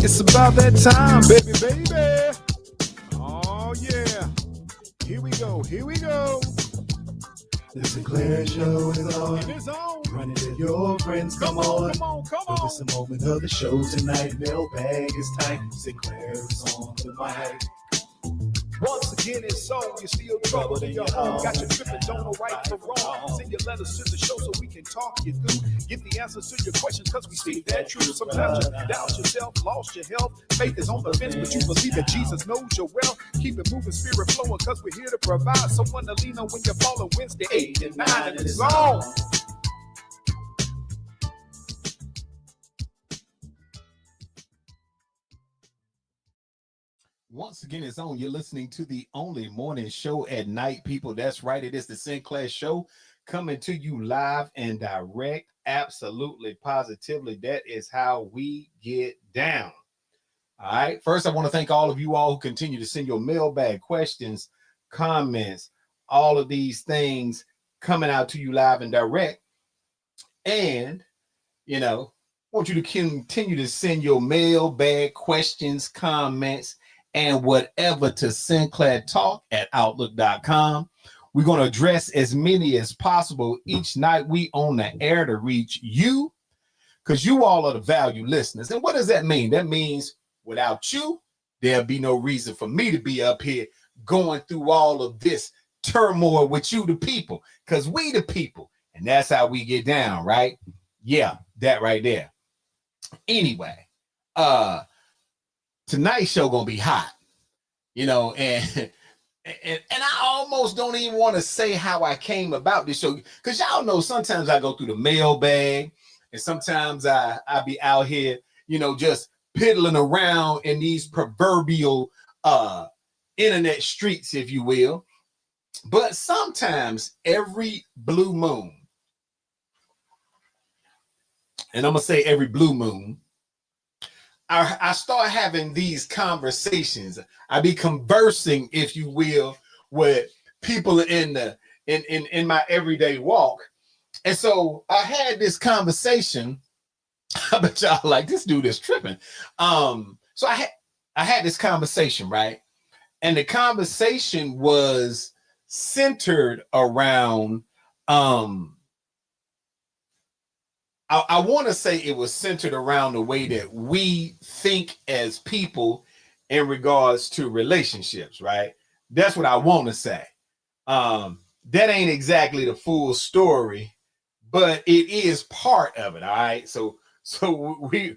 It's about that time, baby, baby. Oh, yeah. Here we go. Here we go. The Sinclair Show is on. It is on. Run into your friends, come on. Come on, come on. It's a moment of the show tonight. Mailbag is tight. Sinclair is on the mic. Once again, it's on. You're still troubled in your home. Got your tripping, don't know right from wrong. Send your letters to the show so we can talk you through. Give the answers to your questions because we see that truth. Sometimes you doubt yourself, lost your health. Faith is on the fence, but you believe that Jesus knows your well. Keep it moving, spirit flowing because we're here to provide someone to lean on when you're falling. Wednesday, 8 and 9, and it's on. Once again, it's on. You're listening to the only morning show at night, people. That's right. It is the Sinclair Show coming to you live and direct. Absolutely, positively. That is how we get down. All right. First, I want to thank all of you all who continue to send your mailbag questions, comments, all of these things coming out to you live and direct. And, you know, I want you to continue to send your mailbag questions, comments, and whatever to sinclairtalk@outlook.com. We're going to address as many as possible each night we on the air to reach you, because you all are the value listeners. And what does that mean? That means without you, there'll be no reason for me to be up here going through all of this turmoil with you, the people, because we the people, and that's how we get down, right? Yeah, that right there. Anyway, tonight's show gonna be hot, you know, and I almost don't even want to say how I came about this show, because y'all know sometimes I go through the mailbag, and sometimes I be out here, you know, just piddling around in these proverbial internet streets, if you will. But sometimes every blue moon, and I'm gonna say every blue moon, I start having these conversations. I be conversing, if you will, with people in my everyday walk. And so I had this conversation. I bet y'all like, this dude is tripping. So I had this conversation, right? And the conversation was centered around I want to say it was centered around the way that we think as people in regards to relationships, right? That's what I want to say. That ain't exactly the full story, but it is part of it, all right? So we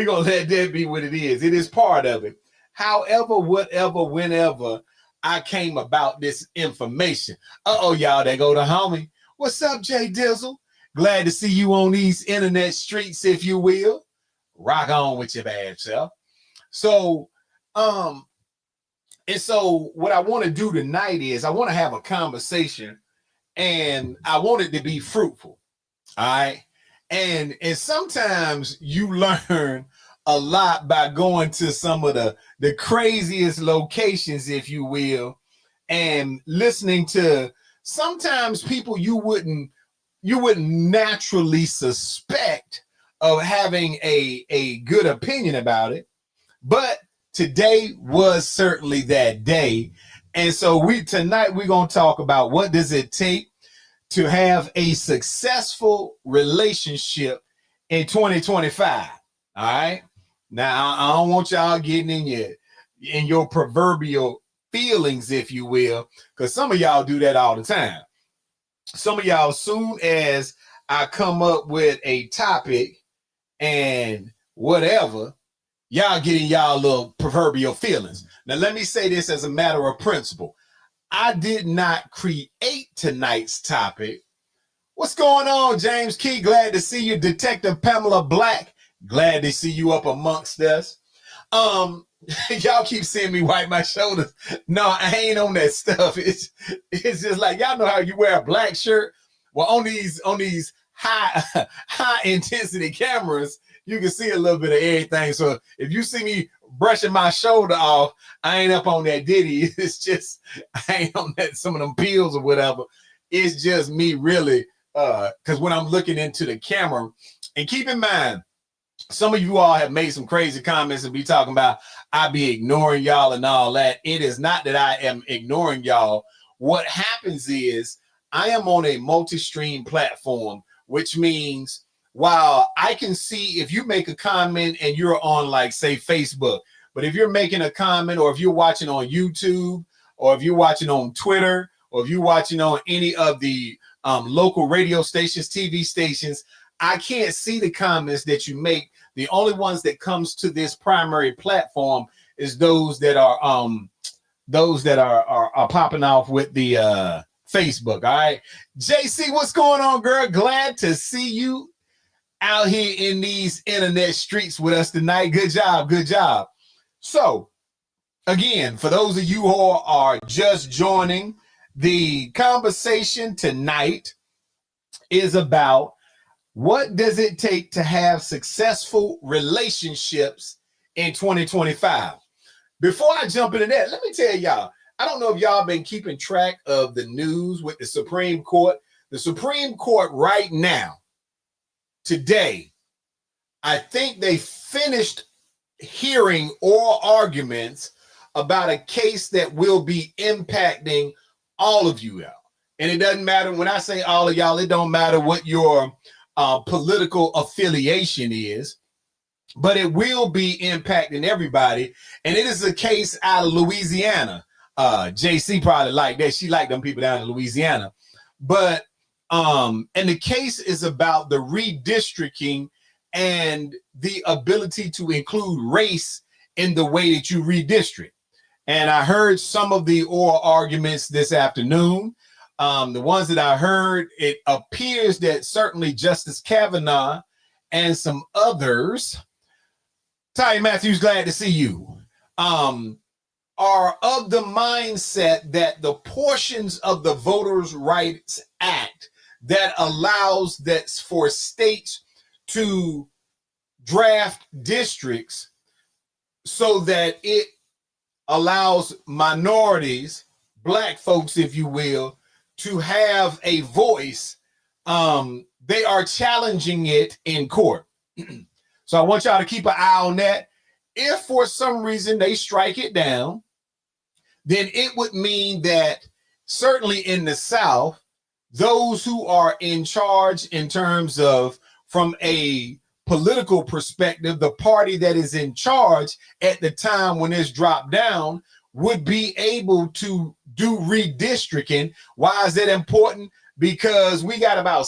gonna let that be what it is. It is part of it. However, whatever, whenever I came about this information. Y'all, there go the homie. What's up, Jay Dizzle? Glad to see you on these internet streets, if you will. Rock on with your bad self. So, and so what I want to do tonight is I want to have a conversation, and I want it to be fruitful. All right. And sometimes you learn a lot by going to some of the craziest locations, if you will, and listening to sometimes people you wouldn't naturally suspect of having a good opinion about it. But today was certainly that day. And so tonight we're going to talk about what does it take to have a successful relationship in 2025. All right. Now, I don't want y'all getting in your proverbial feelings, if you will, because some of y'all do that all the time. Some of y'all, soon as I come up with a topic and whatever, y'all getting y'all little proverbial feelings. Now, let me say this as a matter of principle. I did not create tonight's topic. What's going on, James Key? Glad to see you. Detective Pamela Black, glad to see you up amongst us. Y'all keep seeing me wipe my shoulders. No, I ain't on that stuff. It's just like, y'all know how you wear a black shirt. Well, on these high intensity cameras, you can see a little bit of everything. So if you see me brushing my shoulder off, I ain't up on that ditty. It's just, I ain't on that some of them pills or whatever. It's just me really, because when I'm looking into the camera, and keep in mind, some of you all have made some crazy comments and be talking about I be ignoring y'all and all that. It is not that I am ignoring y'all. What happens is I am on a multi-stream platform, which means while I can see if you make a comment and you're on, like, say, Facebook, but if you're making a comment or if you're watching on YouTube or if you're watching on Twitter or if you're watching on any of the local radio stations, TV stations, I can't see the comments that you make. The only ones that comes to this primary platform is those that are popping off with the Facebook. All right, JC, what's going on, girl? Glad to see you out here in these internet streets with us tonight. Good job, good job. So, again, for those of you who are just joining, the conversation tonight is about what does it take to have successful relationships in 2025. Before I jump into that, let me tell y'all, I don't know if y'all been keeping track of the news with the Supreme Court. The Supreme Court right now, today, I think they finished hearing oral arguments about a case that will be impacting all of you out. And it doesn't matter when I say all of y'all, it don't matter what your political affiliation is, but it will be impacting everybody. And it is a case out of Louisiana. JC probably like that. She liked them people down in Louisiana. But and the case is about the redistricting and the ability to include race in the way that you redistrict. And I heard some of the oral arguments this afternoon. The ones that I heard, it appears that certainly Justice Kavanaugh and some others, Ty Matthews, glad to see you, are of the mindset that the portions of the Voters' Rights Act that allows that for states to draft districts so that it allows minorities, black folks, if you will, to have a voice, they are challenging it in court. So I want y'all to keep an eye on that. If for some reason they strike it down, then it would mean that certainly in the South, those who are in charge in terms of, from a political perspective, the party that is in charge at the time when it's dropped down would be able to do redistricting. Why is that important? Because we got about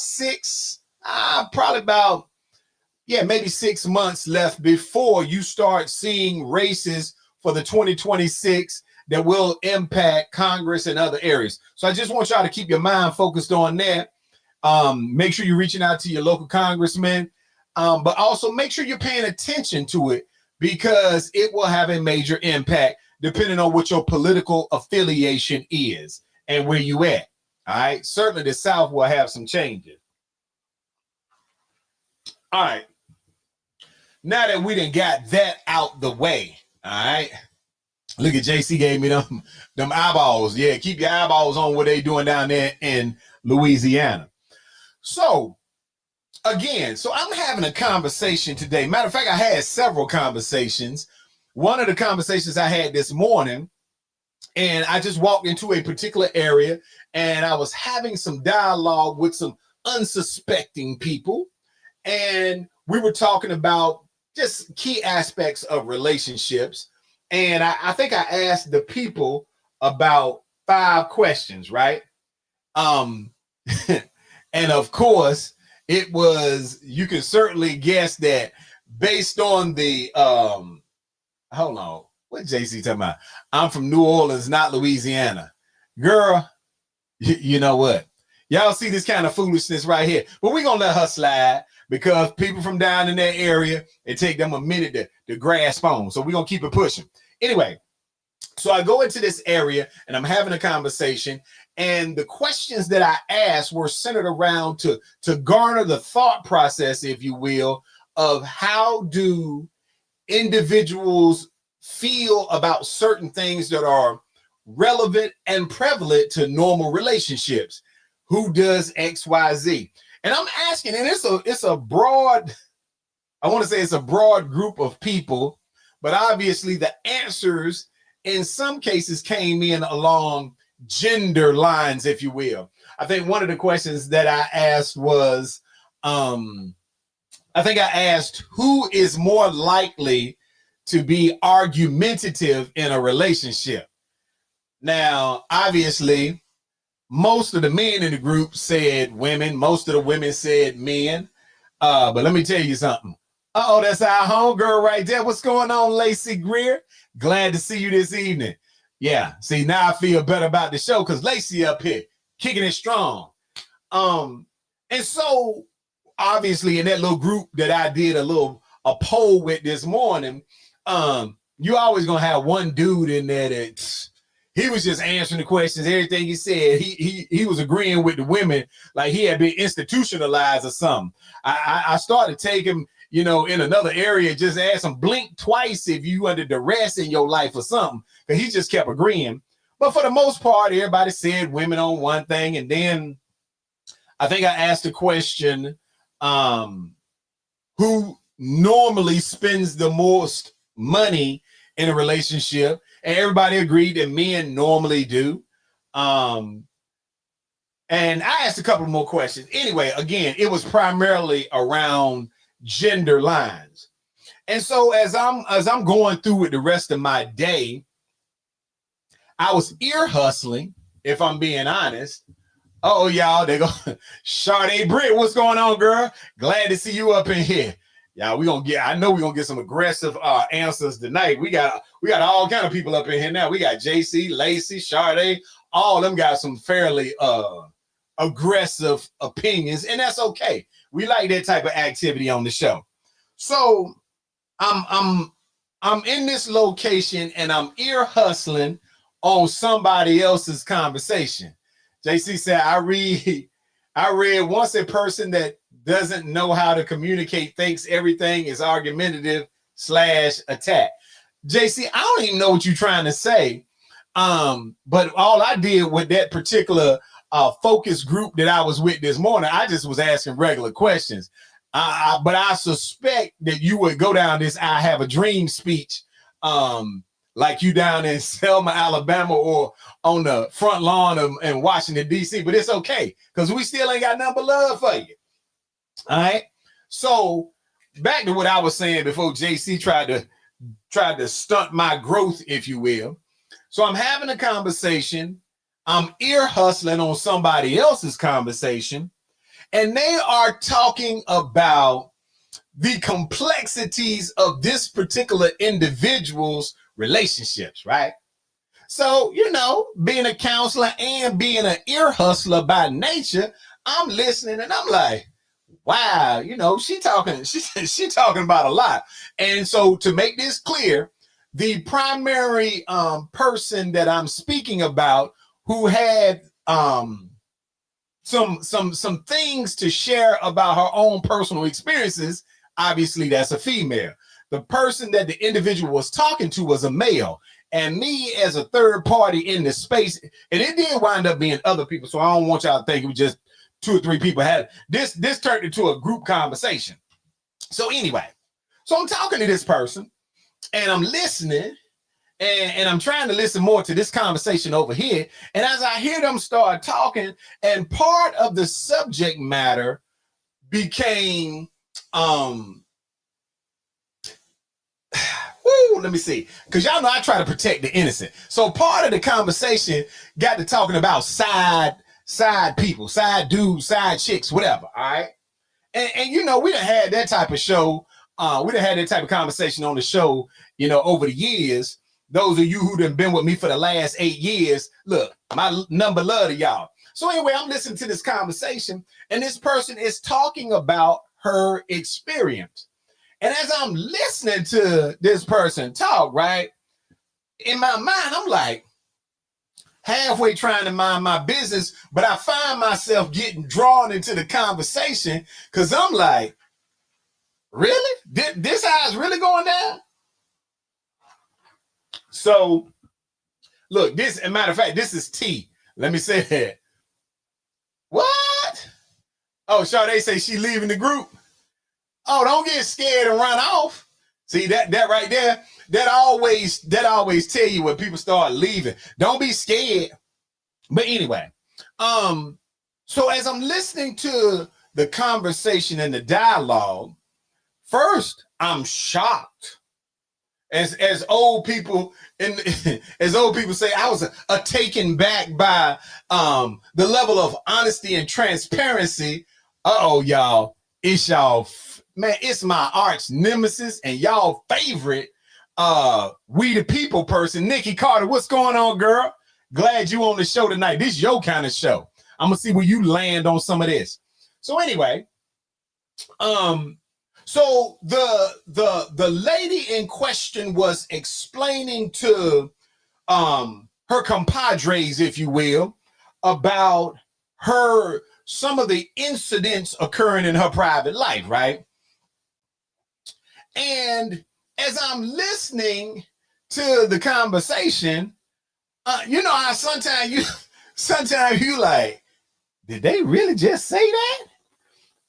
maybe 6 months left before you start seeing races for the 2026 that will impact Congress and other areas. So I just want y'all to keep your mind focused on that. Make sure you're reaching out to your local congressman, but also make sure you're paying attention to it, because it will have a major impact depending on what your political affiliation is and where you at. All right. Certainly the South will have some changes. All right. Now that we done got that out the way, all right. Look at JC gave me them eyeballs. Yeah, keep your eyeballs on what they doing down there in Louisiana. So, again, I'm having a conversation today. Matter of fact, I had several conversations. One of the conversations I had this morning, and I just walked into a particular area, and I was having some dialogue with some unsuspecting people, and we were talking about just key aspects of relationships. And I think I asked the people about 5 questions, right? And of course, it was, you can certainly guess that based on the, hold on, what JC talking about? I'm from New Orleans, not Louisiana. Girl, you know what? Y'all see this kind of foolishness right here. But we're going to let her slide, because people from down in that area, it take them a minute to grasp on. So we're going to keep it pushing. Anyway, so I go into this area and I'm having a conversation, and the questions that I asked were centered around to garner the thought process, if you will, of how do individuals feel about certain things that are relevant and prevalent to normal relationships. Who does X, Y, Z? And I'm asking, and it's a broad I want to say it's a broad group of people, but obviously the answers in some cases came in along gender lines, if you will. I think one of the questions that I asked was, I think I asked, who is more likely to be argumentative in a relationship? Now, obviously, most of the men in the group said women. Most of the women said men. But let me tell you something. Oh, that's our homegirl right there. What's going on, Lacey Greer? Glad to see you this evening. Yeah, see, now I feel better about the show because Lacey up here, kicking it strong. And so obviously in that little group that I did a poll with this morning, you always gonna have one dude in there that he was just answering the questions. Everything he said, he was agreeing with the women like he had been institutionalized or something. I started taking, you know, in another area, just ask him blink twice if you under duress in your life or something, because he just kept agreeing. But for the most part, everybody said women on one thing. And then I think I asked the question, who normally spends the most money in a relationship? And everybody agreed that men normally do. And I asked a couple more questions. Anyway, again, it was primarily around gender lines. And so as I'm going through with the rest of my day, I was ear hustling, if I'm being honest. Oh, y'all, they go, Sade Britt, what's going on, girl? Glad to see you up in here. Y'all, I know we're gonna get some aggressive answers tonight. We got all kind of people up in here now. We got JC, Lacey, Sade, all of them got some fairly aggressive opinions, and that's okay. We like that type of activity on the show. So I'm in this location and I'm ear hustling on somebody else's conversation. JC said, I read once a person that doesn't know how to communicate thinks everything is argumentative / attack. JC, I don't even know what you're trying to say. But all I did with that particular focus group that I was with this morning, I just was asking regular questions. But I suspect that you would go down this I have a dream speech, like you down in Selma, Alabama, or on the front lawn in Washington, D.C. But it's okay, because we still ain't got nothing but love for you. All right. So back to what I was saying before JC tried to stunt my growth, if you will. So I'm having a conversation. I'm ear hustling on somebody else's conversation, and they are talking about the complexities of this particular individual's relationships, right? So, you know, being a counselor and being an ear hustler by nature, I'm listening and I'm like, wow, you know, she talking about a lot. And so to make this clear, the primary person that I'm speaking about who had some things to share about her own personal experiences, obviously that's a female. The person that the individual was talking to was a male. And me as a third party in the space, and it did wind up being other people, so I don't want y'all to think it was just 2 or 3 people had this turned into a group conversation. So anyway, so I'm talking to this person and I'm listening and I'm trying to listen more to this conversation over here. And as I hear them start talking, and part of the subject matter became let me see, because y'all know I try to protect the innocent. So part of the conversation got to talking about side people, side dudes, side chicks, whatever. All right. And you know, we done had that type of show. We done had that type of conversation on the show, you know, over the years. Those of you who done been with me for the last 8 years, look, my number love to y'all. So anyway, I'm listening to this conversation, and this person is talking about her experience. And as I'm listening to this person talk, right, in my mind, I'm like halfway trying to mind my business, but I find myself getting drawn into the conversation because I'm like, really? This how it's really going down? So, look, this, as a matter of fact, this is T. Let me say that. What? Oh, Sade say she leaving the group. Oh, don't get scared and run off. See that right there, that always tell you when people start leaving. Don't be scared. But anyway, so as I'm listening to the conversation and the dialogue, first I'm shocked. As old people as old people say, I was a taken back by the level of honesty and transparency. Uh-oh, y'all. It's y'all, man, it's my arch nemesis and y'all favorite we the people person, Nikki Carter. What's going on, girl? Glad you on the show tonight. This is your kind of show. I'm gonna see where you land on some of this. So anyway, so the lady in question was explaining to her compadres, if you will, about some of the incidents occurring in her private life, right? And as I'm listening to the conversation, you know how sometimes you like, did they really just say that?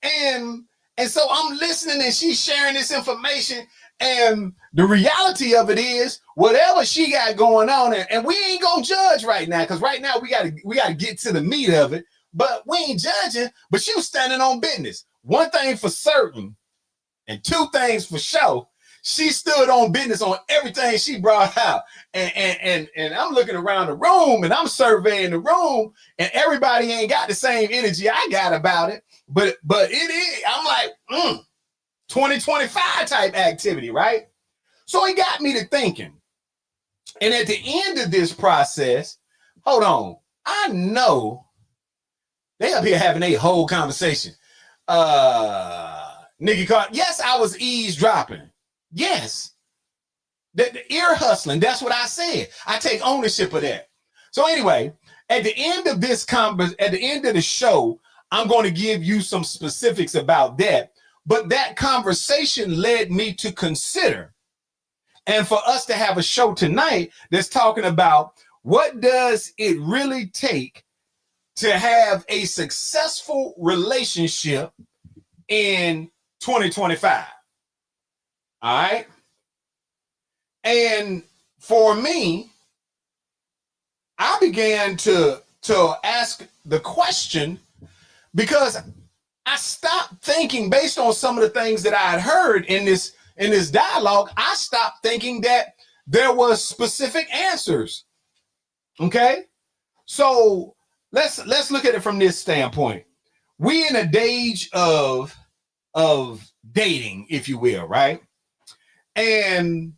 And so I'm listening and she's sharing this information, and the reality of it is whatever she got going on, and we ain't gonna judge right now, because right now we gotta get to the meat of it, but we ain't judging. But she was standing on business. One thing for certain and two things for sure, she stood on business on everything she brought out. And I'm looking around the room and I'm surveying the room, and everybody ain't got the same energy I got about it. But it is, I'm like, 2025 type activity, right? So it got me to thinking. And at the end of this process, hold on, I know they up here having a whole conversation. Nikki Carter, yes, I was eavesdropping. Yes. The ear hustling, that's what I said. I take ownership of that. So anyway, at the end of this at the end of the show, I'm going to give you some specifics about that. But that conversation led me to consider, and for us to have a show tonight that's talking about what does it really take to have a successful relationship in 2025. All right. And for me, I began to ask the question, because I stopped thinking, based on some of the things that I had heard in this dialogue, I stopped thinking that there was specific answers. Okay? So let's look at it from this standpoint. We in a age of dating, if you will, right? And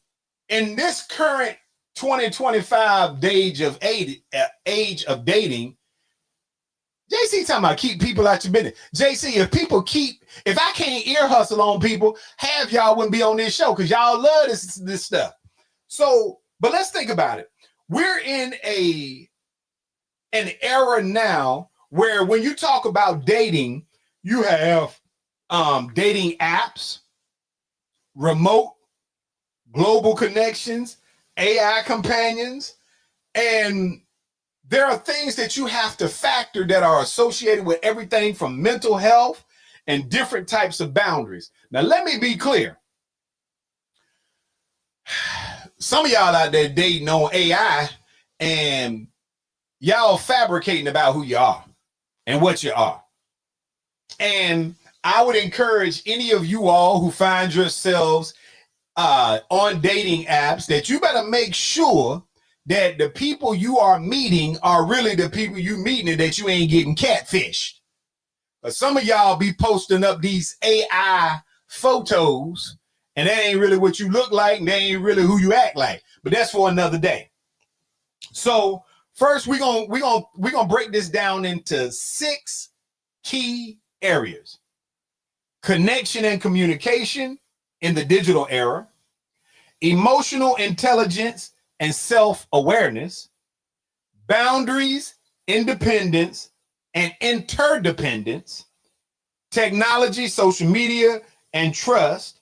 in this current 2025 age of dating, JC talking about keep people out your business. JC, if I can't ear hustle on people, half y'all wouldn't be on this show, because y'all love this stuff. So, but let's think about it. We're in an era now where when you talk about dating, you have dating apps, remote global connections, AI companions, and there are things that you have to factor that are associated with everything from mental health and different types of boundaries. Now, let me be clear. Some of y'all out there dating on AI, and y'all fabricating about who you are and what you are. And I would encourage any of you all who find yourselves on dating apps that you better make sure that the people you are meeting are really the people you meeting, and that you ain't getting catfished. But some of y'all be posting up these AI photos, and that ain't really what you look like, and that ain't really who you act like. But that's for another day. So first, we're gonna break this down into 6 key areas: connection and communication in the digital era, emotional intelligence and self-awareness, boundaries, independence, and interdependence, technology, social media, and trust.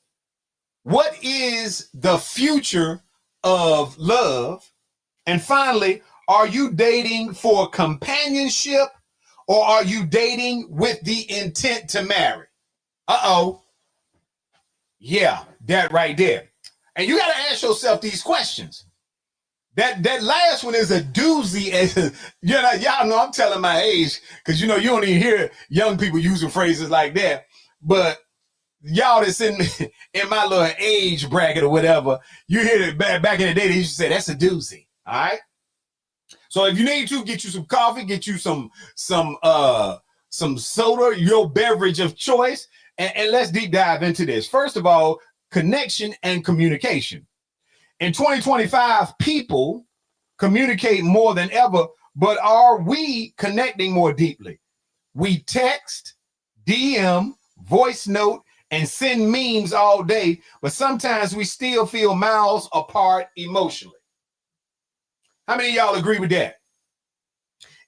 What is the future of love? And finally, are you dating for companionship, or are you dating with the intent to marry? Uh-oh. Yeah, that right there. And you got to ask yourself these questions. That last one is a doozy. And y'all know I'm telling my age because you don't even hear young people using phrases like that. But y'all that's in my little age bracket or whatever, you hear it back in the day, they used to say that's a doozy. All right. So if you need to get you some coffee, get you some soda, your beverage of choice, and let's deep dive into this. First of all, connection and communication. In 2025, people communicate more than ever, but are we connecting more deeply? We text, DM, voice note, and send memes all day, but sometimes we still feel miles apart emotionally. How many of y'all agree with that?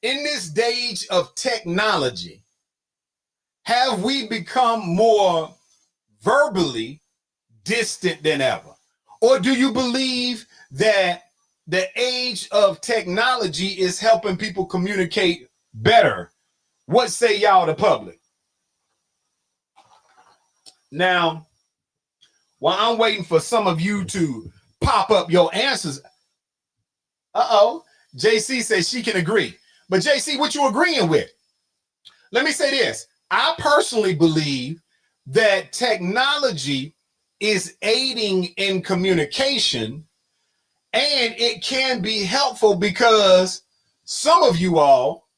In this age of technology, have we become more verbally distant than ever? Or do you believe that the age of technology is helping people communicate better? What say y'all, the public? Now, while I'm waiting for some of you to pop up your answers, JC says she can agree. But JC, what you agreeing with? Let me say this. I personally believe that technology is aiding in communication, and it can be helpful because some of you all,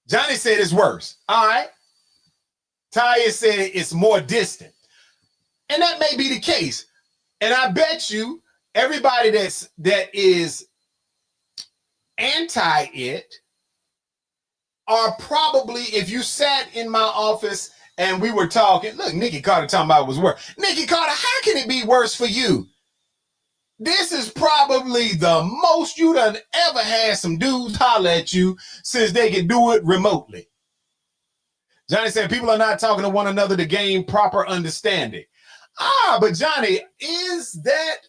Johnny said it's worse. All right. Taya said it's more distant. And that may be the case. And I bet you everybody that is anti it are probably, if you sat in my office and we were talking, look, Nikki Carter talking about it was worse. Nikki Carter, how can it be worse for you? This is probably the most you done ever had some dudes holler at you since they can do it remotely. Johnny said people are not talking to one another to gain proper understanding. But Johnny, is that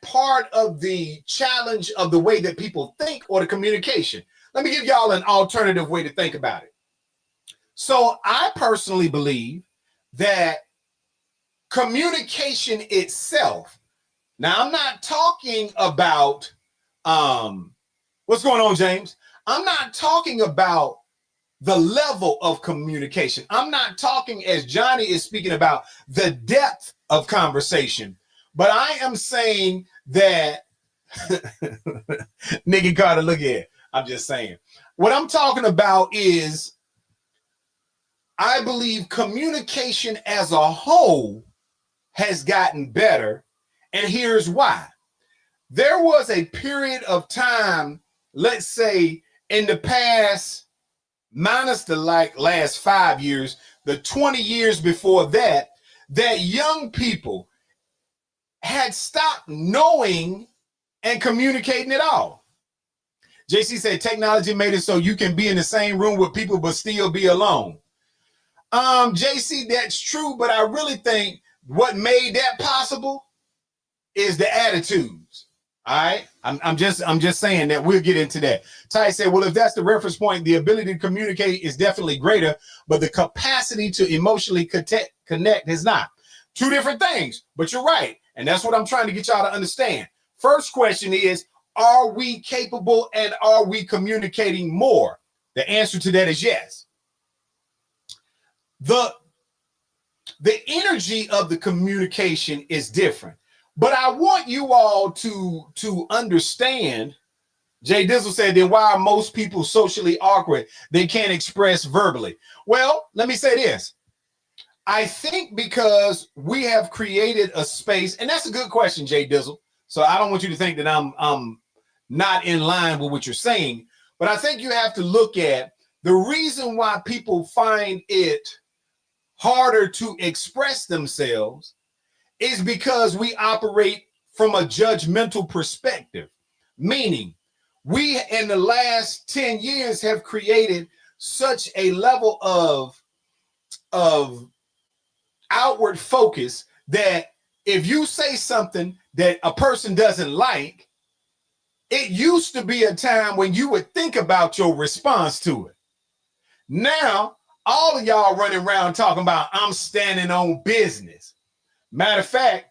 part of the challenge of the way that people think or the communication? Let me give y'all an alternative way to think about it. So I personally believe that communication itself, now I'm not talking about, what's going on, James? I'm not talking about the level of communication. I'm not talking, as Johnny is speaking about, the depth of conversation, but I am saying that, Nikki Carter, look at it. I'm just saying. What I'm talking about is, I believe communication as a whole has gotten better, and here's why. There was a period of time, let's say in the past, minus the last 5 years, the 20 years before that, that young people had stopped knowing and communicating at all. JC said technology made it so you can be in the same room with people but still be alone. JC, that's true, but I really think what made that possible is the attitudes. All right, I'm just saying that. We'll get into that. Ty said, well, if that's the reference point, the ability to communicate is definitely greater, but the capacity to emotionally connect is not. Two different things, but you're right. And that's what I'm trying to get y'all to understand. First question is, are we capable and are we communicating more? The answer to that is yes. The energy of the communication is different. But I want you all to understand, Jay Dizzle said, then why are most people socially awkward? They can't express verbally. Well, let me say this. I think because we have created a space, and that's a good question, Jay Dizzle. So I don't want you to think that I'm not in line with what you're saying, but I think you have to look at the reason why people find it harder to express themselves is because we operate from a judgmental perspective, meaning we in the last 10 years have created such a level of outward focus that if you say something that a person doesn't like, it used to be a time when you would think about your response to it. Now, All of y'all running around talking about I'm standing on business. Matter of fact,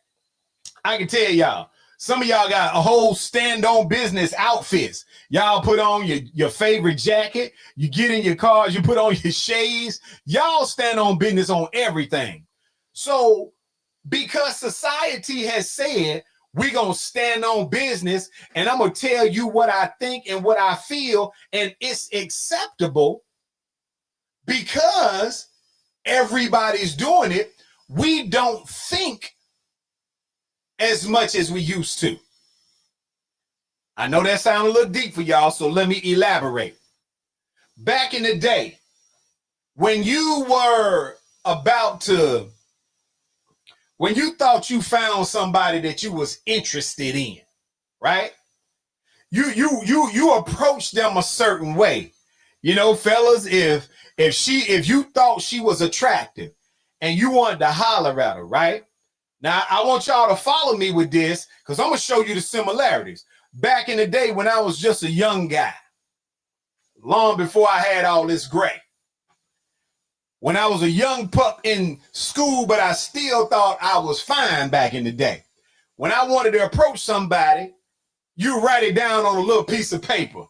I can tell y'all, some of y'all got a whole stand on business outfits. Y'all put on your favorite jacket. You get in your cars, you put on your shades. Y'all stand on business on everything. So because society has said we're going to stand on business and I'm going to tell you what I think and what I feel, and it's acceptable because everybody's doing it, we don't think as much as we used to. I know that sounds a little deep for y'all, so let me elaborate. Back in the day, when you were when you thought you found somebody that you was interested in, right? You approached them a certain way. You know, fellas, if you thought she was attractive and you wanted to holler at her, right? Now, I want y'all to follow me with this because I'm going to show you the similarities. Back in the day when I was just a young guy, long before I had all this gray, when I was a young pup in school, but I still thought I was fine back in the day. When I wanted to approach somebody, you write it down on a little piece of paper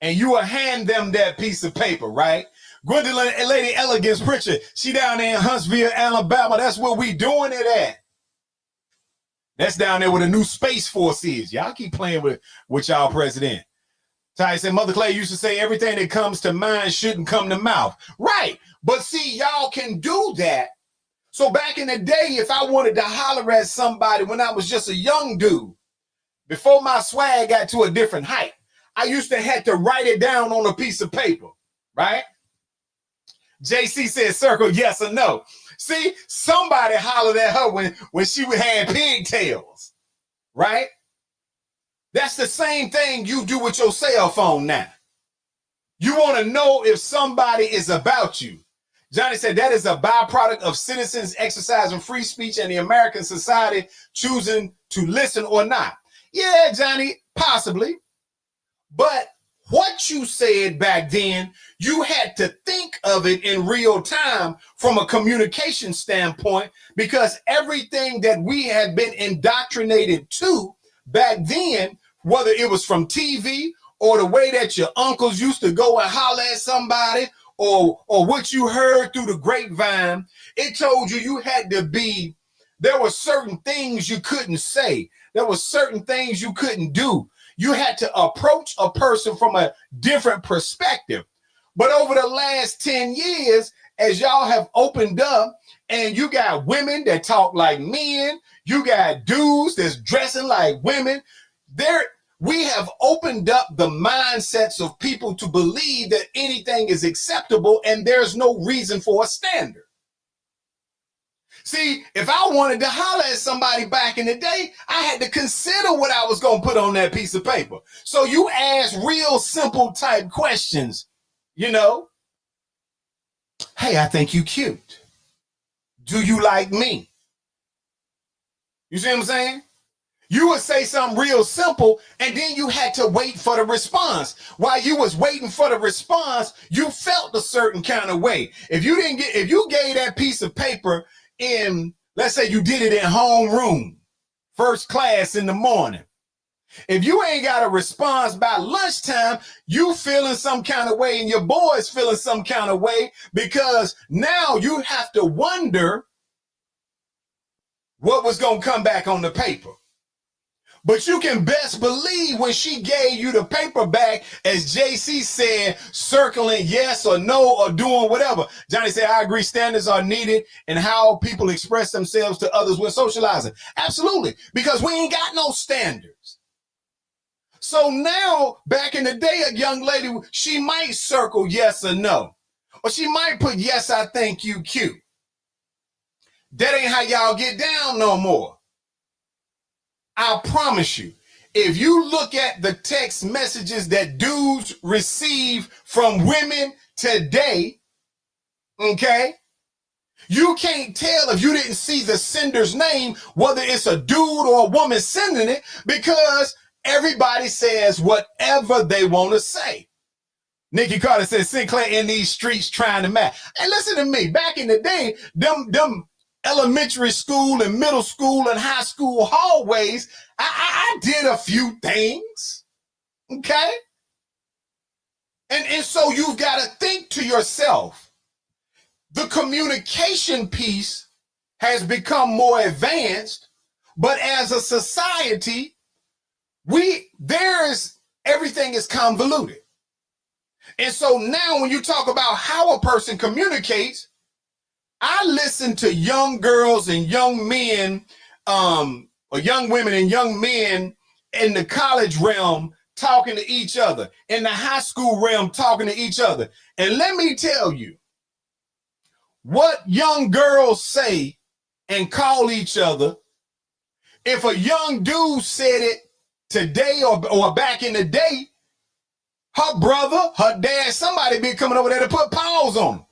and you will hand them that piece of paper, right? Gwendolyn and Lady Elegance Pritchard, she down there in Huntsville, Alabama. That's where we doing it at. That's down there where the new Space Force is. Y'all keep playing with y'all president. Ty said, Mother Clay used to say everything that comes to mind shouldn't come to mouth. Right. But see, y'all can do that. So back in the day, if I wanted to holler at somebody when I was just a young dude, before my swag got to a different height, I used to have to write it down on a piece of paper, right? JC said circle yes or no. See, somebody hollered at her when she had pigtails, right? That's the same thing you do with your cell phone now. You want to know if somebody is about you. Johnny said that is a byproduct of citizens exercising free speech and the American society choosing to listen or not. Yeah, Johnny, possibly. But what you said back then, you had to think of it in real time from a communication standpoint, because everything that we had been indoctrinated to back then, whether it was from TV or the way that your uncles used to go and holler at somebody, or what you heard through the grapevine, it told you had to be, there were certain things you couldn't say. There were certain things you couldn't do. You had to approach a person from a different perspective. But over the last 10 years, as y'all have opened up and you got women that talk like men, you got dudes that's dressing like women, we have opened up the mindsets of people to believe that anything is acceptable and there's no reason for a standard. See, if I wanted to holler at somebody back in the day, I had to consider what I was going to put on that piece of paper. So you ask real simple type questions, you know. Hey, I think you cute. Do you like me? You see what I'm saying? You would say something real simple, and then you had to wait for the response. While you was waiting for the response, you felt a certain kind of way. If you gave that piece of paper in, let's say you did it in homeroom, first class in the morning. If you ain't got a response by lunchtime, you feeling some kind of way and your boy's feeling some kind of way, because now you have to wonder what was going to come back on the paper. But you can best believe when she gave you the paper back, as JC said, circling yes or no or doing whatever. Johnny said, I agree, standards are needed in how people express themselves to others when socializing. Absolutely, because we ain't got no standards. So now, back in the day, a young lady, she might circle yes or no. Or she might put yes, I think you cute. That ain't how y'all get down no more. I promise you, if you look at the text messages that dudes receive from women today, okay, you can't tell if you didn't see the sender's name, whether it's a dude or a woman sending it, because everybody says whatever they want to say. Nikki Carter says Sinclair in these streets trying to match. And listen to me, back in the day, them elementary school and middle school and high school hallways, I did a few things. Okay? And so you've got to think to yourself, the communication piece has become more advanced, but as a society, everything is convoluted. And so now when you talk about how a person communicates, I listen to young girls and young men, or young women and young men in the college realm talking to each other, in the high school realm talking to each other. And let me tell you, what young girls say and call each other, if a young dude said it today or back in the day, her brother, her dad, somebody be coming over there to put pause on them.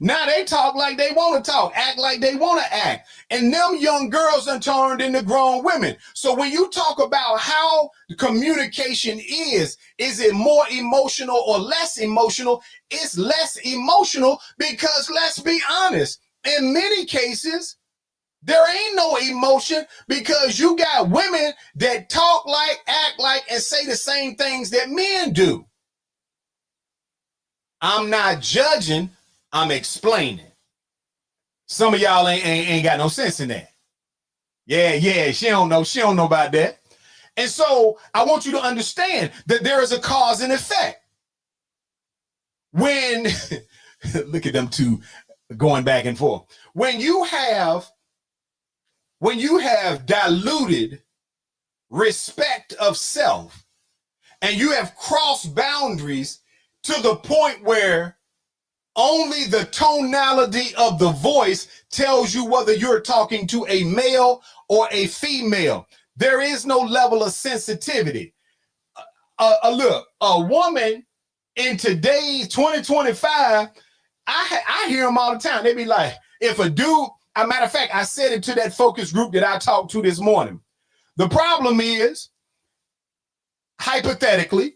Now they talk like they want to talk, act like they want to act. And them young girls done turned into grown women. So when you talk about how the communication is it more emotional or less emotional? It's less emotional because, let's be honest, in many cases, there ain't no emotion because you got women that talk like, act like, and say the same things that men do. I'm not judging, I'm explaining. Some of y'all ain't got no sense in that. Yeah, she don't know about that. And so I want you to understand that there is a cause and effect. When, look at them two going back and forth. When you have diluted respect of self and you have crossed boundaries to the point where only the tonality of the voice tells you whether you're talking to a male or a female. There is no level of sensitivity. Look, a woman in today's 2025, I hear them all the time. They be like, if a dude, as a matter of fact, I said it to that focus group that I talked to this morning. The problem is, hypothetically,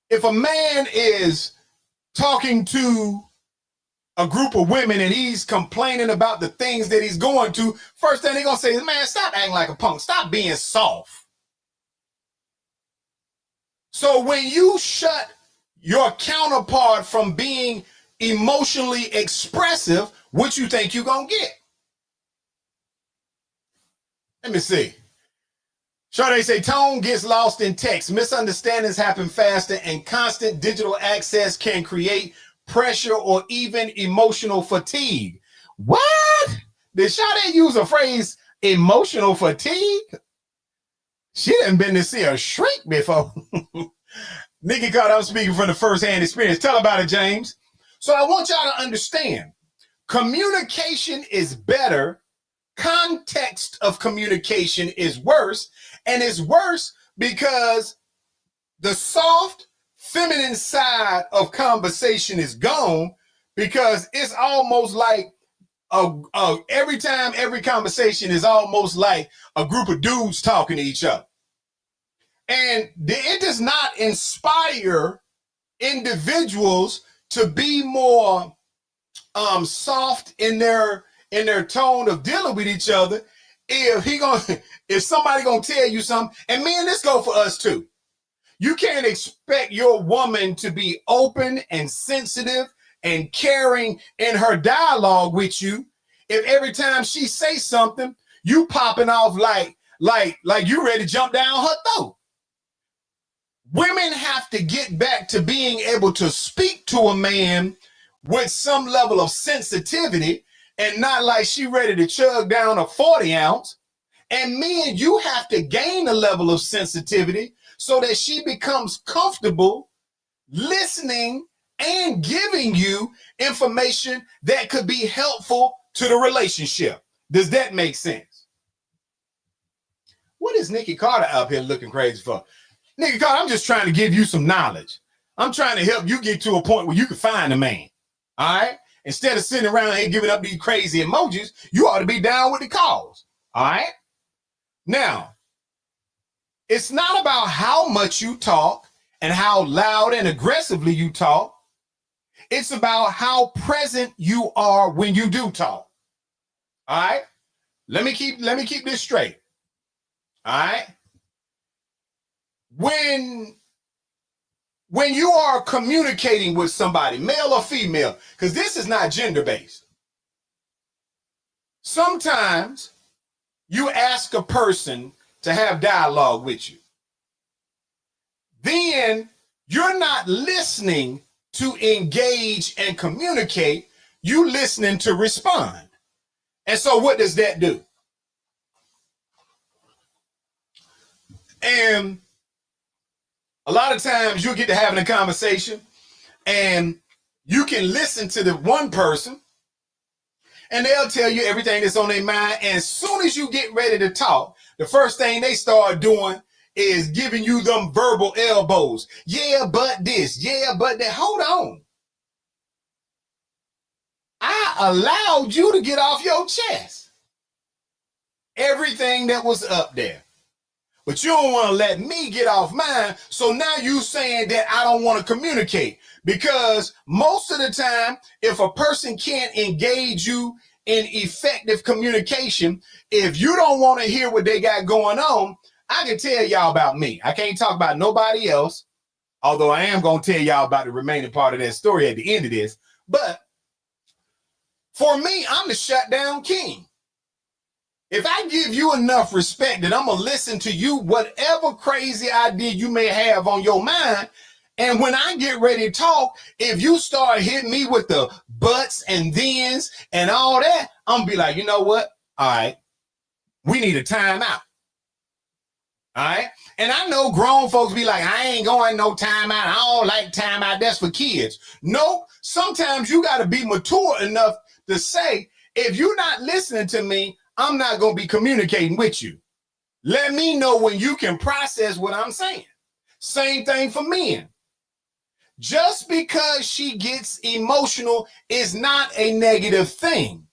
if a man is talking to a group of women and he's complaining about the things that he's going to, first thing they're going to say is, man, stop acting like a punk. Stop being soft. So when you shut your counterpart from being emotionally expressive, what you think you're going to get? Let me see. Sade say, tone gets lost in text. Misunderstandings happen faster, and constant digital access can create pressure or even emotional fatigue. What? Did Sade use a phrase, emotional fatigue? She done been to see a shrink before. Nikki Carter, I'm speaking from the first-hand experience. Tell about it, James. So I want y'all to understand, communication is better. Context of communication is worse. And it's worse because the soft, feminine side of conversation is gone, because it's almost like every time, every conversation is almost like a group of dudes talking to each other. And it does not inspire individuals to be more soft in their tone of dealing with each other. If somebody gonna tell you something, and man, this go for us too. You can't expect your woman to be open and sensitive and caring in her dialogue with you if every time she say something, you popping off like you ready to jump down her throat. Women have to get back to being able to speak to a man with some level of sensitivity and not like she ready to chug down a 40 ounce. And men, you have to gain a level of sensitivity so that she becomes comfortable listening and giving you information that could be helpful to the relationship. Does that make sense? What is Nikki Carter up here looking crazy for? Nikki Carter, I'm just trying to give you some knowledge. I'm trying to help you get to a point where you can find a man. All right? Instead of sitting around here giving up these crazy emojis, you ought to be down with the cause. All right? Now, it's not about how much you talk and how loud and aggressively you talk. It's about how present you are when you do talk. All right. Let me keep this straight. All right. When you are communicating with somebody, male or female, because this is not gender-based. Sometimes you ask a person to have dialogue with you. Then you're not listening to engage and communicate. You listening to respond. And so what does that do? And a lot of times you get to having a conversation and you can listen to the one person and they'll tell you everything that's on their mind. And as soon as you get ready to talk, the first thing they start doing is giving you them verbal elbows. Yeah, but this. Yeah, but that. Hold on. I allowed you to get off your chest everything that was up there. But you don't want to let me get off mine. So now you saying that I don't want to communicate. Because most of the time, if a person can't engage you in effective communication, if you don't want to hear what they got going on, I can tell y'all about me. I can't talk about nobody else, although I am going to tell y'all about the remaining part of that story at the end of this. But for me, I'm the shutdown king. If I give you enough respect that I'm going to listen to you, whatever crazy idea you may have on your mind, and when I get ready to talk, if you start hitting me with the buts and thens and all that, I'm going to be like, you know what? All right, we need a timeout. All right. And I know grown folks be like, I ain't going no timeout. I don't like timeout. That's for kids. No, sometimes you got to be mature enough to say, if you're not listening to me, I'm not going to be communicating with you. Let me know when you can process what I'm saying. Same thing for men. Just because she gets emotional is not a negative thing.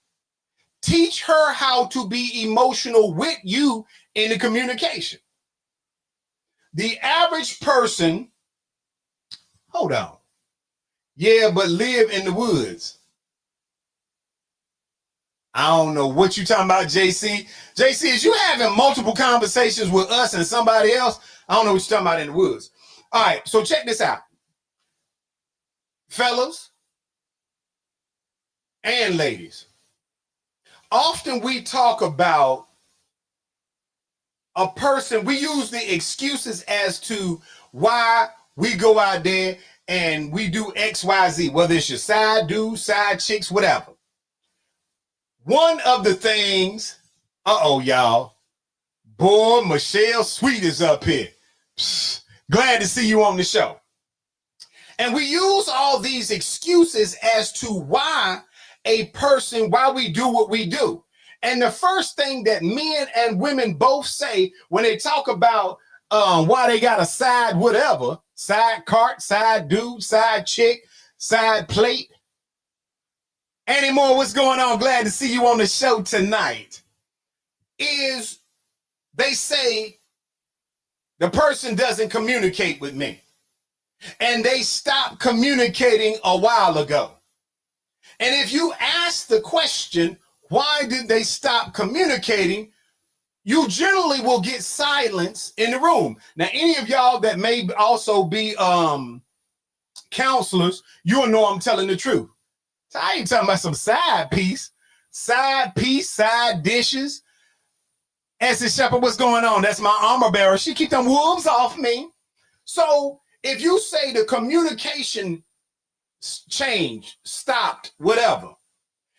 Teach her how to be emotional with you in the communication. The average person, hold on. Yeah, but live in the woods. I don't know what you talking about, JC. JC, is you having multiple conversations with us and somebody else? I don't know what you're talking about in the woods. All right, so check this out. Fellas and ladies, often we talk about a person, we use the excuses as to why we go out there and we do X, Y, Z, whether it's your side dudes, side chicks, whatever. One of the things, y'all, boy, Michelle Sweet is up here. Psst, glad to see you on the show. And we use all these excuses as to why we do what we do. And the first thing that men and women both say when they talk about why they got a side whatever, side cart, side dude, side chick, side plate. Anymore, what's going on? Glad to see you on the show tonight. Is they say the person doesn't communicate with me. And they stopped communicating a while ago. And if you ask the question, why did they stop communicating? You generally will get silence in the room. Now, any of y'all that may also be counselors, you'll know I'm telling the truth. So I ain't talking about some side dishes. Essie Shepherd, what's going on? That's my armor bearer. She keep them wolves off me. So if you say the communication changed, stopped, whatever,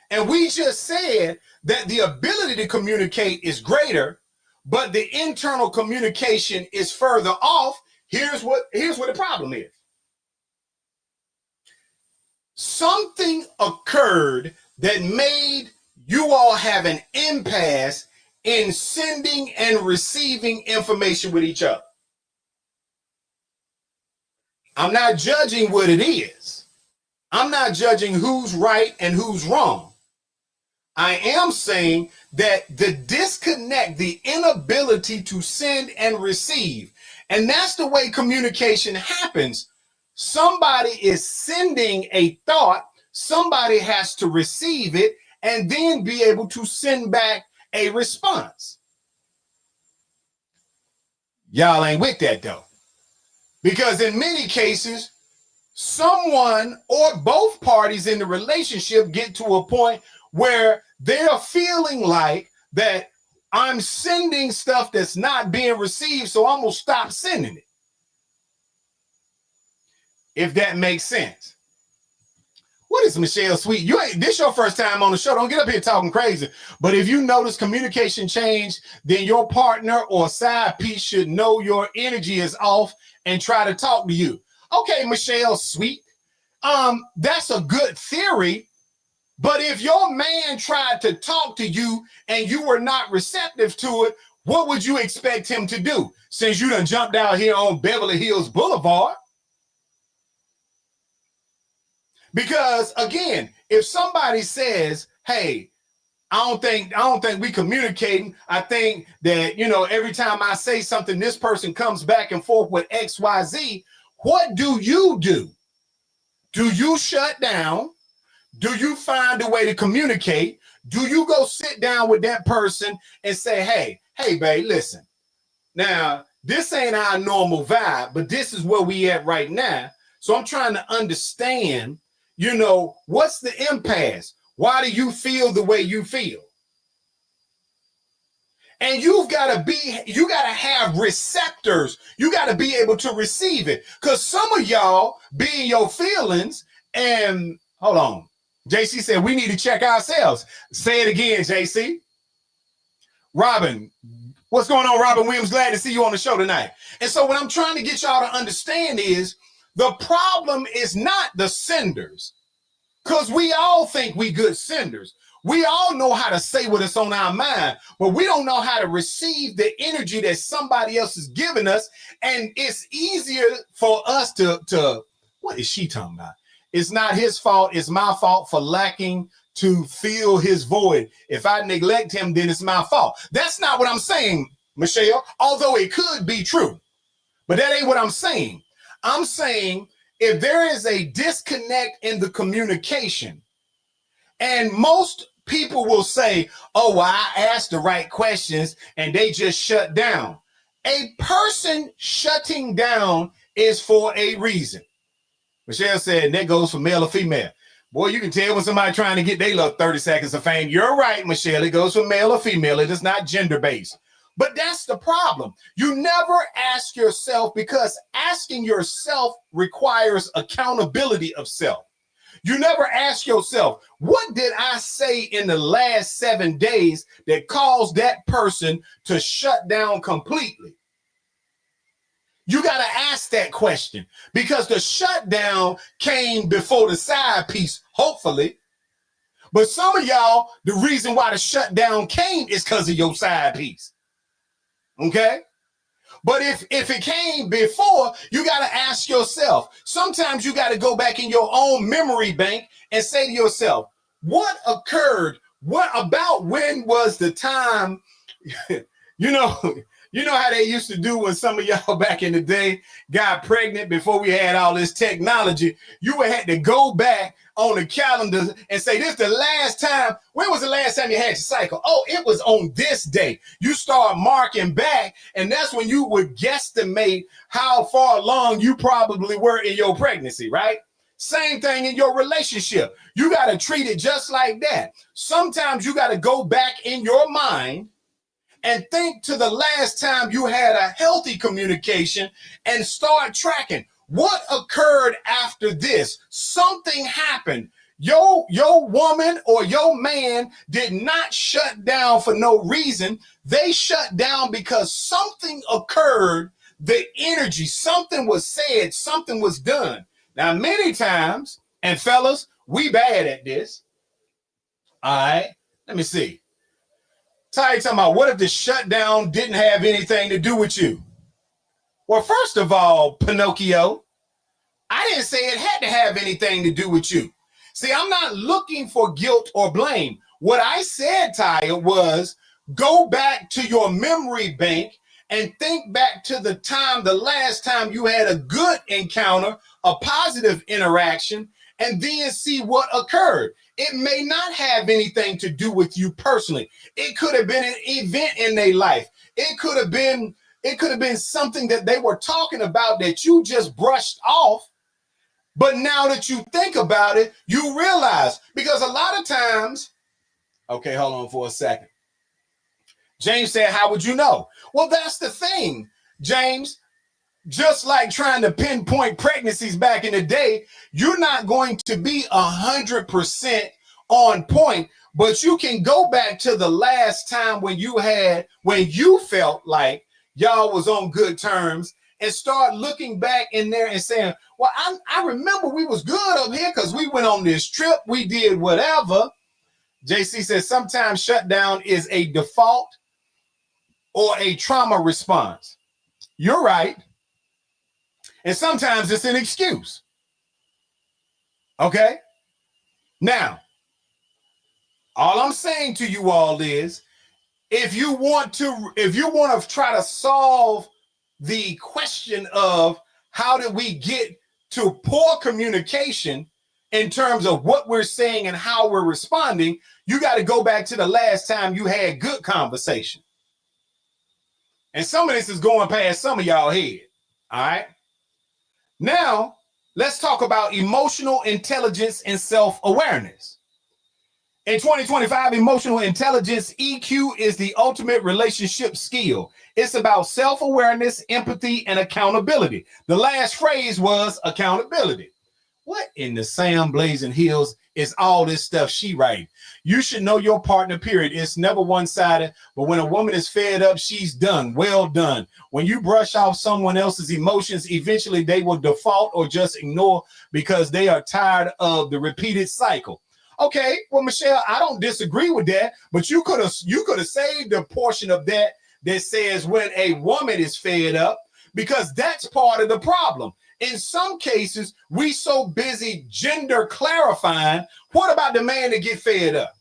and we just said that the ability to communicate is greater, but the internal communication is further off, here's what the problem is. Something occurred that made you all have an impasse in sending and receiving information with each other. I'm not judging what it is. I'm not judging who's right and who's wrong. I am saying that the disconnect, the inability to send and receive, and that's the way communication happens. Somebody is sending a thought, somebody has to receive it and then be able to send back a response. Y'all ain't with that though. Because in many cases, someone or both parties in the relationship get to a point where they're feeling like that I'm sending stuff that's not being received, so I'm gonna stop sending it. If that makes sense. What is Michelle Sweet? You ain't this your first time on the show. Don't get up here talking crazy. But if you notice communication change, then your partner or side piece should know your energy is off and try to talk to you. Okay, Michelle Sweet. That's a good theory. But if your man tried to talk to you and you were not receptive to it, what would you expect him to do? Since you done jumped out here on Beverly Hills Boulevard. Because again, if somebody says, hey, I don't think we communicating. I think that, you know, every time I say something, this person comes back and forth with XYZ. What do you do? Do you shut down? Do you find a way to communicate? Do you go sit down with that person and say, hey, babe, listen, now this ain't our normal vibe, but this is where we at right now. So I'm trying to understand, you know, what's the impasse? Why do you feel the way you feel? And you got to have receptors. You got to be able to receive it. Because some of y'all be in your feelings and hold on. JC said, we need to check ourselves. Say it again, JC. Robin, what's going on, Robin Williams? Glad to see you on the show tonight. And so what I'm trying to get y'all to understand is the problem is not the senders. Because we all think we good senders. We all know how to say what is on our mind, but we don't know how to receive the energy that somebody else is giving us. And it's easier for us to what is she talking about? It's not his fault. It's my fault for lacking to fill his void. If I neglect him, then it's my fault. That's not what I'm saying, Michelle, although it could be true. But that ain't what I'm saying. I'm saying if there is a disconnect in the communication, and most people will say, oh, well, I asked the right questions and they just shut down. A person shutting down is for a reason. Michelle said, and that goes for male or female. Boy, you can tell when somebody trying to get their little 30 seconds of fame. You're right, Michelle. It goes for male or female. It is not gender-based. But that's the problem. You never ask yourself, because asking yourself requires accountability of self. You never ask yourself, what did I say in the last 7 days that caused that person to shut down completely? You got to ask that question, because the shutdown came before the side piece, hopefully. But some of y'all, the reason why the shutdown came is because of your side piece. Okay? But if it came before, you got to ask yourself. Sometimes you got to go back in your own memory bank and say to yourself, what occurred? What about when was the time, you know how they used to do when some of y'all back in the day got pregnant before we had all this technology. You would have to go back on the calendar and say, this is the last time. When was the last time you had your cycle? Oh, it was on this day. You start marking back, and that's when you would guesstimate how far along you probably were in your pregnancy, right? Same thing in your relationship. You got to treat it just like that. Sometimes you got to go back in your mind and think to the last time you had a healthy communication and start tracking what occurred after this. Something happened. Your woman or your man did not shut down for no reason. They shut down because something occurred, the energy, something was said, something was done. Now, many times, and fellas, we bad at this. All right, let me see. Ty talking about, what if the shutdown didn't have anything to do with you? Well, first of all, Pinocchio, I didn't say it had to have anything to do with you. See, I'm not looking for guilt or blame. What I said, Ty, was go back to your memory bank and think back to the last time you had a good encounter, a positive interaction, and then see what occurred. It may not have anything to do with you personally. It could have been an event in their life. It could have been something that they were talking about that you just brushed off. But now that you think about it, you realize, because a lot of times, okay, hold on for a second. James said, how would you know? Well, that's the thing, James. Just like trying to pinpoint pregnancies back in the day, you're not going to be 100% on point, but you can go back to the last time when you felt like y'all was on good terms and start looking back in there and saying, well, I remember we was good up here because we went on this trip, we did whatever. JC says sometimes shutdown is a default or a trauma response. You're right. And sometimes it's an excuse. Okay? Now, all I'm saying to you all is, if you want to try to solve the question of how did we get to poor communication in terms of what we're saying and how we're responding, you got to go back to the last time you had good conversation. And some of this is going past some of y'all head. All right? Now, let's talk about emotional intelligence and self-awareness. In 2025, emotional intelligence, EQ, is the ultimate relationship skill. It's about self-awareness, empathy, and accountability. The last phrase was accountability. What in the Sam Blazing Hills is all this stuff she writing? You should know your partner, period. It's never one-sided, but when a woman is fed up, she's done. Well done. When you brush off someone else's emotions, eventually they will default or just ignore because they are tired of the repeated cycle. Okay, well, Michelle, I don't disagree with that, but you could have saved a portion of that says when a woman is fed up, because that's part of the problem. In some cases, we so busy gender clarifying. What about the man that get fed up?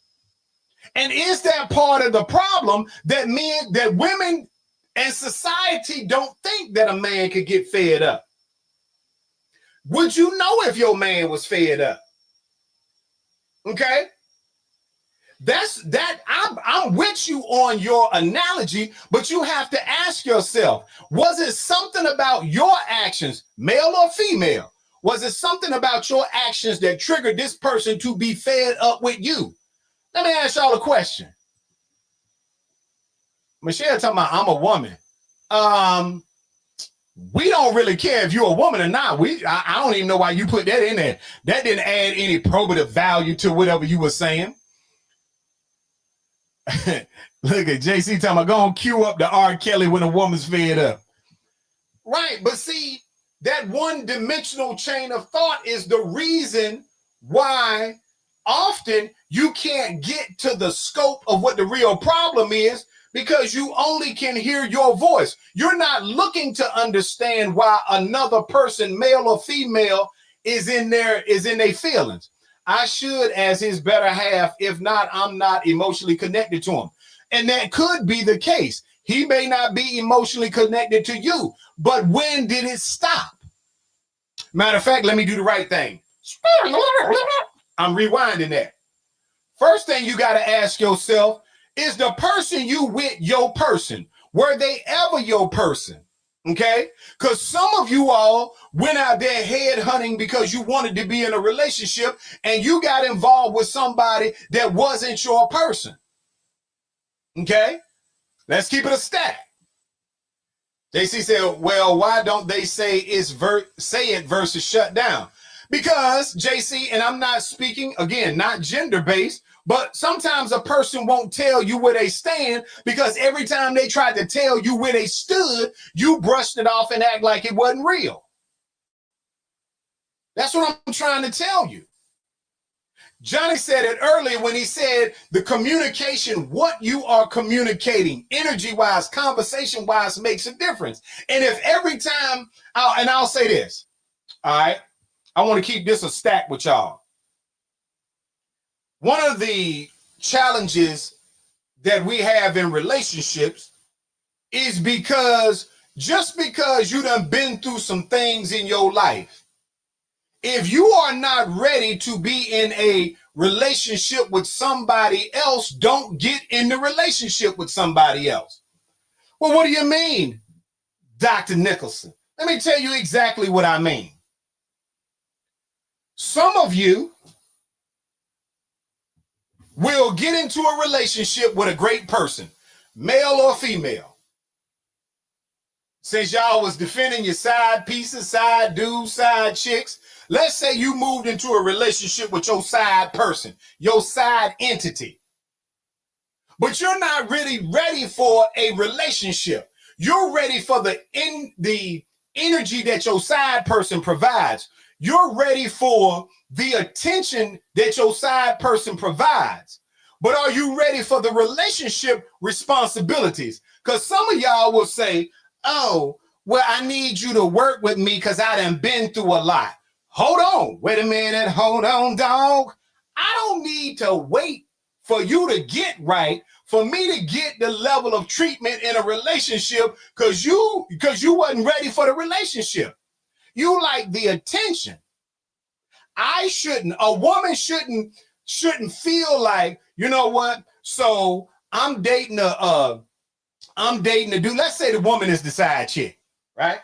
And is that part of the problem that women and society don't think that a man could get fed up? Would you know if your man was fed up? Okay. I'm with you on your analogy, but you have to ask yourself, was it something about your actions, male or female? Was it something about your actions that triggered this person to be fed up with you? Let me ask y'all a question. Michelle talking about I'm a woman. We don't really care if you're a woman or not. I don't even know why you put that in there. That didn't add any probative value to whatever you were saying. Look at JC talking about go and cue up the R. Kelly when a woman's fed up. Right, but see, that one-dimensional chain of thought is the reason why often you can't get to the scope of what the real problem is, because you only can hear your voice. You're not looking to understand why another person, male or female, is in their feelings. I should as his better half. If not, I'm not emotionally connected to him. And that could be the case. He may not be emotionally connected to you, but when did it stop? Matter of fact, let me do the right thing. I'm rewinding that. First thing you got to ask yourself, is the person you with your person? Were they ever your person? Okay, because some of you all went out there head hunting because you wanted to be in a relationship and you got involved with somebody that wasn't your person. Okay, let's keep it a stack. JC said, well, why don't they say say it versus shut down? Because JC, and I'm not speaking, again, not gender-based, but sometimes a person won't tell you where they stand because every time they tried to tell you where they stood, you brushed it off and act like it wasn't real. That's what I'm trying to tell you. Johnny said it earlier when he said the communication, what you are communicating, energy-wise, conversation-wise, makes a difference. And if every time, I'll say this, all right, I want to keep this a stack with y'all. One of the challenges that we have in relationships is because just because you done been through some things in your life, if you are not ready to be in a relationship with somebody else, don't get in the relationship with somebody else. Well, what do you mean, Dr. Nicholson? Let me tell you exactly what I mean. Some of you will get into a relationship with a great person, male or female. Since y'all was defending your side pieces, side dudes, side chicks, let's say you moved into a relationship with your side person, your side entity. But you're not really ready for a relationship. You're ready for the energy that your side person provides. You're ready for the attention that your side person provides. But are you ready for the relationship responsibilities? Because some of y'all will say, oh, well, I need you to work with me because I done been through a lot. Hold on. Wait a minute. Hold on, dog. I don't need to wait for you to get right, for me to get the level of treatment in a relationship because you wasn't ready for the relationship. You like the attention. A woman shouldn't feel like, you know what? So I'm dating a dude. Let's say the woman is the side chick, right?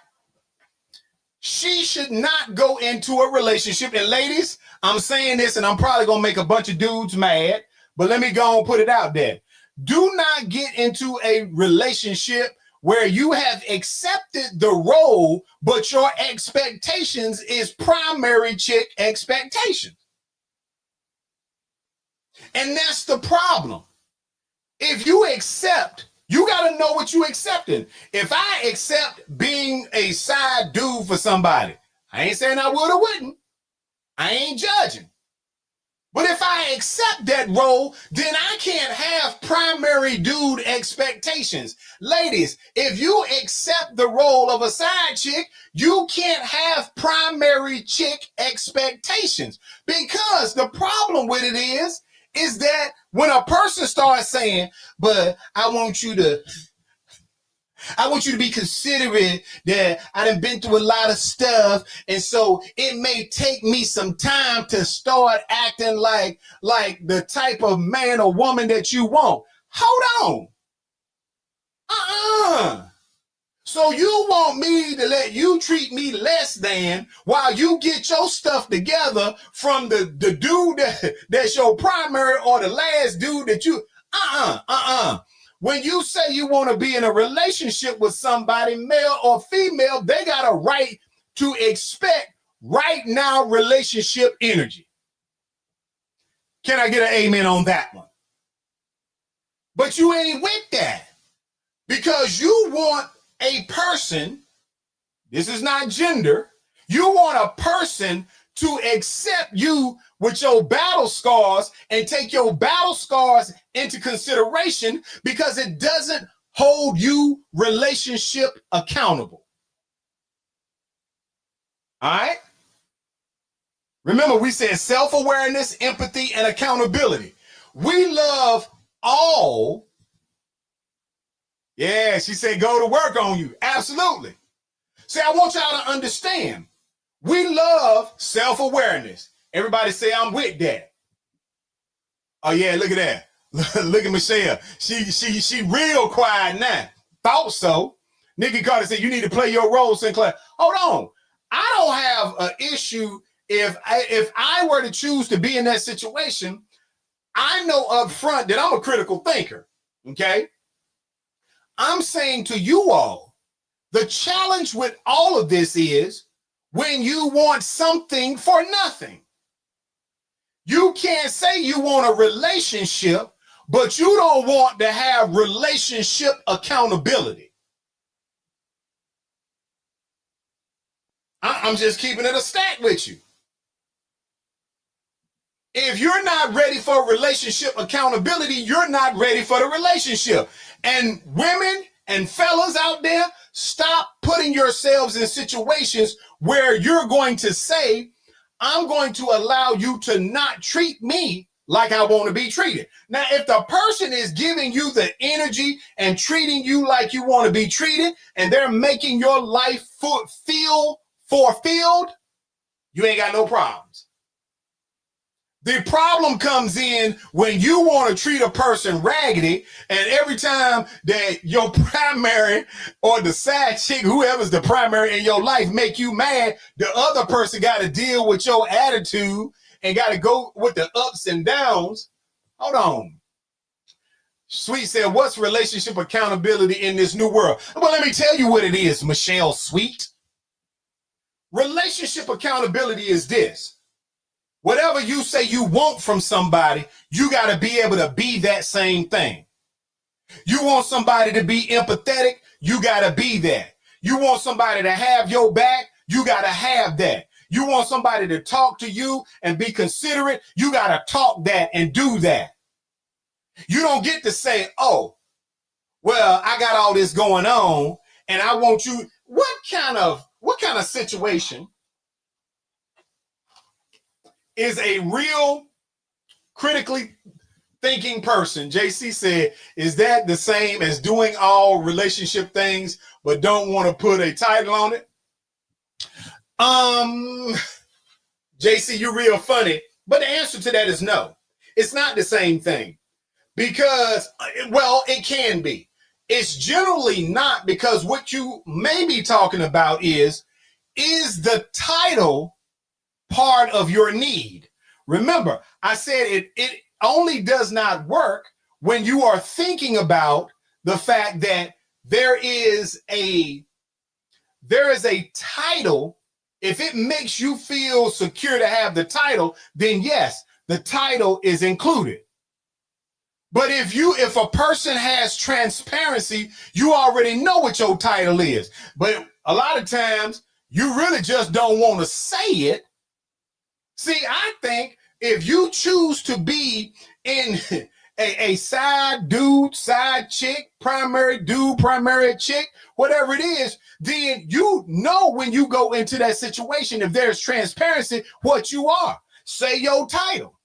She should not go into a relationship. And ladies, I'm saying this and I'm probably going to make a bunch of dudes mad, but let me go and put it out there. Do not get into a relationship where you have accepted the role, but your expectations is primary chick expectations. And that's the problem. If you accept, you got to know what you accepting. If I accept being a side dude for somebody, I ain't saying I would or wouldn't. I ain't judging. But if I accept that role, then I can't have primary dude expectations. Ladies, if you accept the role of a side chick, you can't have primary chick expectations. Because the problem with it is that when a person starts saying, but I want you to be considerate that I done been through a lot of stuff. And so it may take me some time to start acting like the type of man or woman that you want. Hold on. So you want me to let you treat me less than while you get your stuff together from the dude that's your primary or the last dude that you, When you say you want to be in a relationship with somebody, male or female, they got a right to expect right now relationship energy. Can I get an amen on that one? But you ain't with that because you want a person, this is not gender, you want a person to accept you with your battle scars and take your battle scars into consideration because it doesn't hold you relationship accountable. All right? Remember, we said self-awareness, empathy, and accountability. We love all. Yeah, she said go to work on you. Absolutely. See, I want y'all to understand. We love self-awareness. Everybody say I'm with that. Oh yeah, look at that. Look at Michelle. She real quiet now. Thought so. Nikki Carter said you need to play your role, Sinclair. Hold on. I don't have an issue if I were to choose to be in that situation. I know up front that I'm a critical thinker. Okay. I'm saying to you all, the challenge with all of this is when you want something for nothing. You can't say you want a relationship, but you don't want to have relationship accountability. I'm just keeping it a stack with you. If you're not ready for relationship accountability, you're not ready for the relationship. And women and fellas out there, stop putting yourselves in situations where you're going to say, I'm going to allow you to not treat me like I want to be treated. Now, if the person is giving you the energy and treating you like you want to be treated, and they're making your life feel fulfilled, you ain't got no problems. The problem comes in when you want to treat a person raggedy, and every time that your primary or the side chick, whoever's the primary in your life, make you mad, the other person got to deal with your attitude and got to go with the ups and downs. Hold on. Sweet said, what's relationship accountability in this new world? Well, let me tell you what it is, Michelle Sweet. Relationship accountability is this. Whatever you say you want from somebody, you got to be able to be that same thing. You want somebody to be empathetic, you got to be that. You want somebody to have your back, you got to have that. You want somebody to talk to you and be considerate, you got to talk that and do that. You don't get to say, oh, well, I got all this going on and I want you. What kind of situation is a real critically thinking person? JC said, is that the same as doing all relationship things but don't want to put a title on it? JC, you're real funny, but the answer to that is no. It's not the same thing because, well, it can be. It's generally not, because what you may be talking about is the title part of your need? Remember, I said it only does not work when you are thinking about the fact that there is a title. If it makes you feel secure to have the title, then yes, the title is included. But if a person has transparency, you already know what your title is. But a lot of times you really just don't want to say it. See, I think if you choose to be in a side dude, side chick, primary dude, primary chick, whatever it is, then you know when you go into that situation, if there's transparency, what you are. Say your title.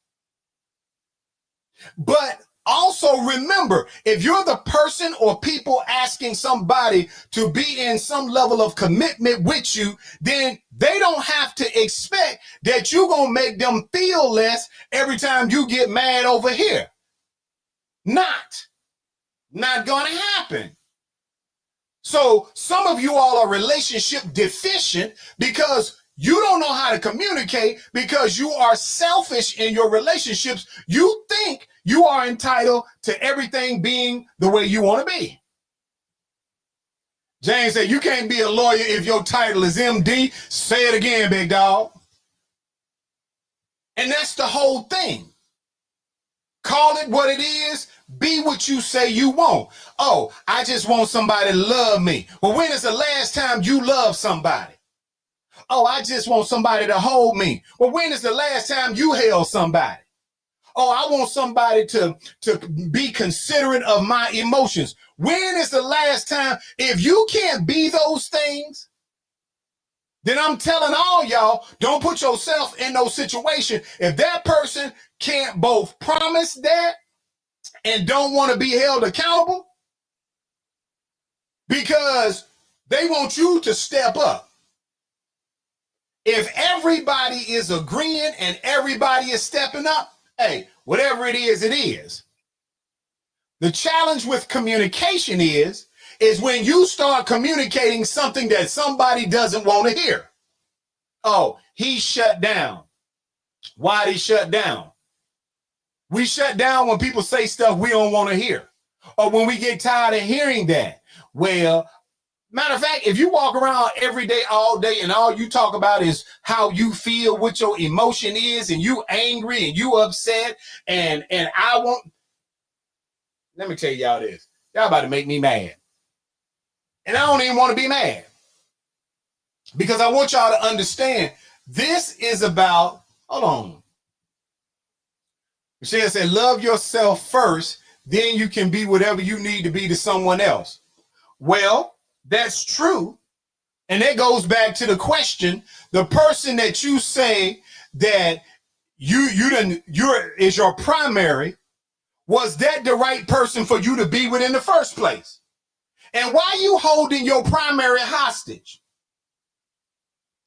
But also remember, if you're the person or people asking somebody to be in some level of commitment with you, then they don't have to expect that you're going to make them feel less every time you get mad over here. Not going to happen. So some of you all are relationship deficient because you don't know how to communicate, because you are selfish in your relationships. You think you are entitled to everything being the way you want to be. James said, you can't be a lawyer if your title is MD. Say it again, big dog. And that's the whole thing. Call it what it is. Be what you say you want. Oh, I just want somebody to love me. Well, when is the last time you loved somebody? Oh, I just want somebody to hold me. Well, when is the last time you held somebody? Oh, I want somebody to be considerate of my emotions. When is the last time? If you can't be those things, then I'm telling all y'all, don't put yourself in no situation. If that person can't both promise that and don't want to be held accountable because they want you to step up. If everybody is agreeing and everybody is stepping up, hey, whatever it is, it is. The challenge with communication is when you start communicating something that somebody doesn't want to hear. Oh, he shut down. Why did he shut down? We shut down when people say stuff we don't want to hear, or when we get tired of hearing that. Well, matter of fact, if you walk around every day, all day, and all you talk about is how you feel, what your emotion is, and you angry and you upset, and I want, let me tell y'all this. Y'all about to make me mad. And I don't even want to be mad. Because I want y'all to understand, this is about, hold on. Michelle said, love yourself first, then you can be whatever you need to be to someone else. Well, that's true. And that goes back to the question, the person that you say that is your primary. Was that the right person for you to be with in the first place? And why are you holding your primary hostage?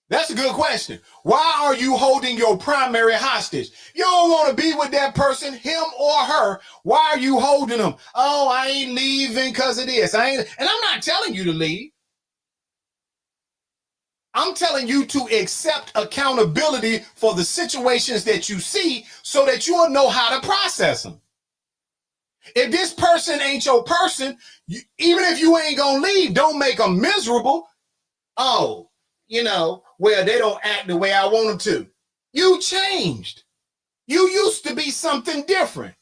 That's a good question. Why are you holding your primary hostage? You don't want to be with that person, him or her. Why are you holding them? Oh, I ain't leaving because of this. And I'm not telling you to leave. I'm telling you to accept accountability for the situations that you see so that you'll know how to process them. If this person ain't your person, even if you ain't gonna leave, don't make them miserable. Oh, well, they don't act the way I want them to. You changed. You used to be something different.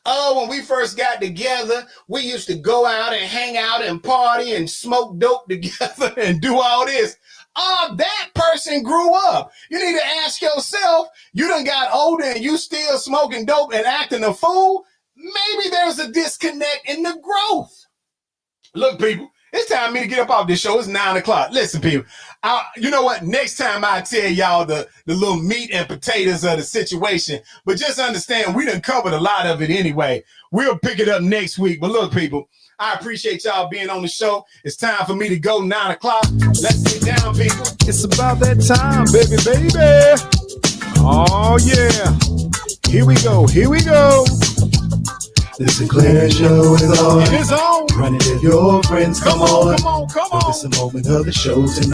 Oh, when we first got together, we used to go out and hang out and party and smoke dope together and do all this. Oh, that person grew up. You need to ask yourself, you done got older and you still smoking dope and acting a fool? Maybe there's a disconnect in the growth. Look, people, it's time for me to get up off this show. It's 9 o'clock. Listen, people, you know what? Next time I tell y'all the little meat and potatoes of the situation. But just understand, we done covered a lot of it anyway. We'll pick it up next week. But look, people, I appreciate y'all being on the show. It's time for me to go. 9 o'clock. Let's get down, people. It's about that time, baby. Oh, yeah. Here we go. The Sinclair Show is on. It is on. Run it if your friends come on. Come on. It's a moment of the show tonight.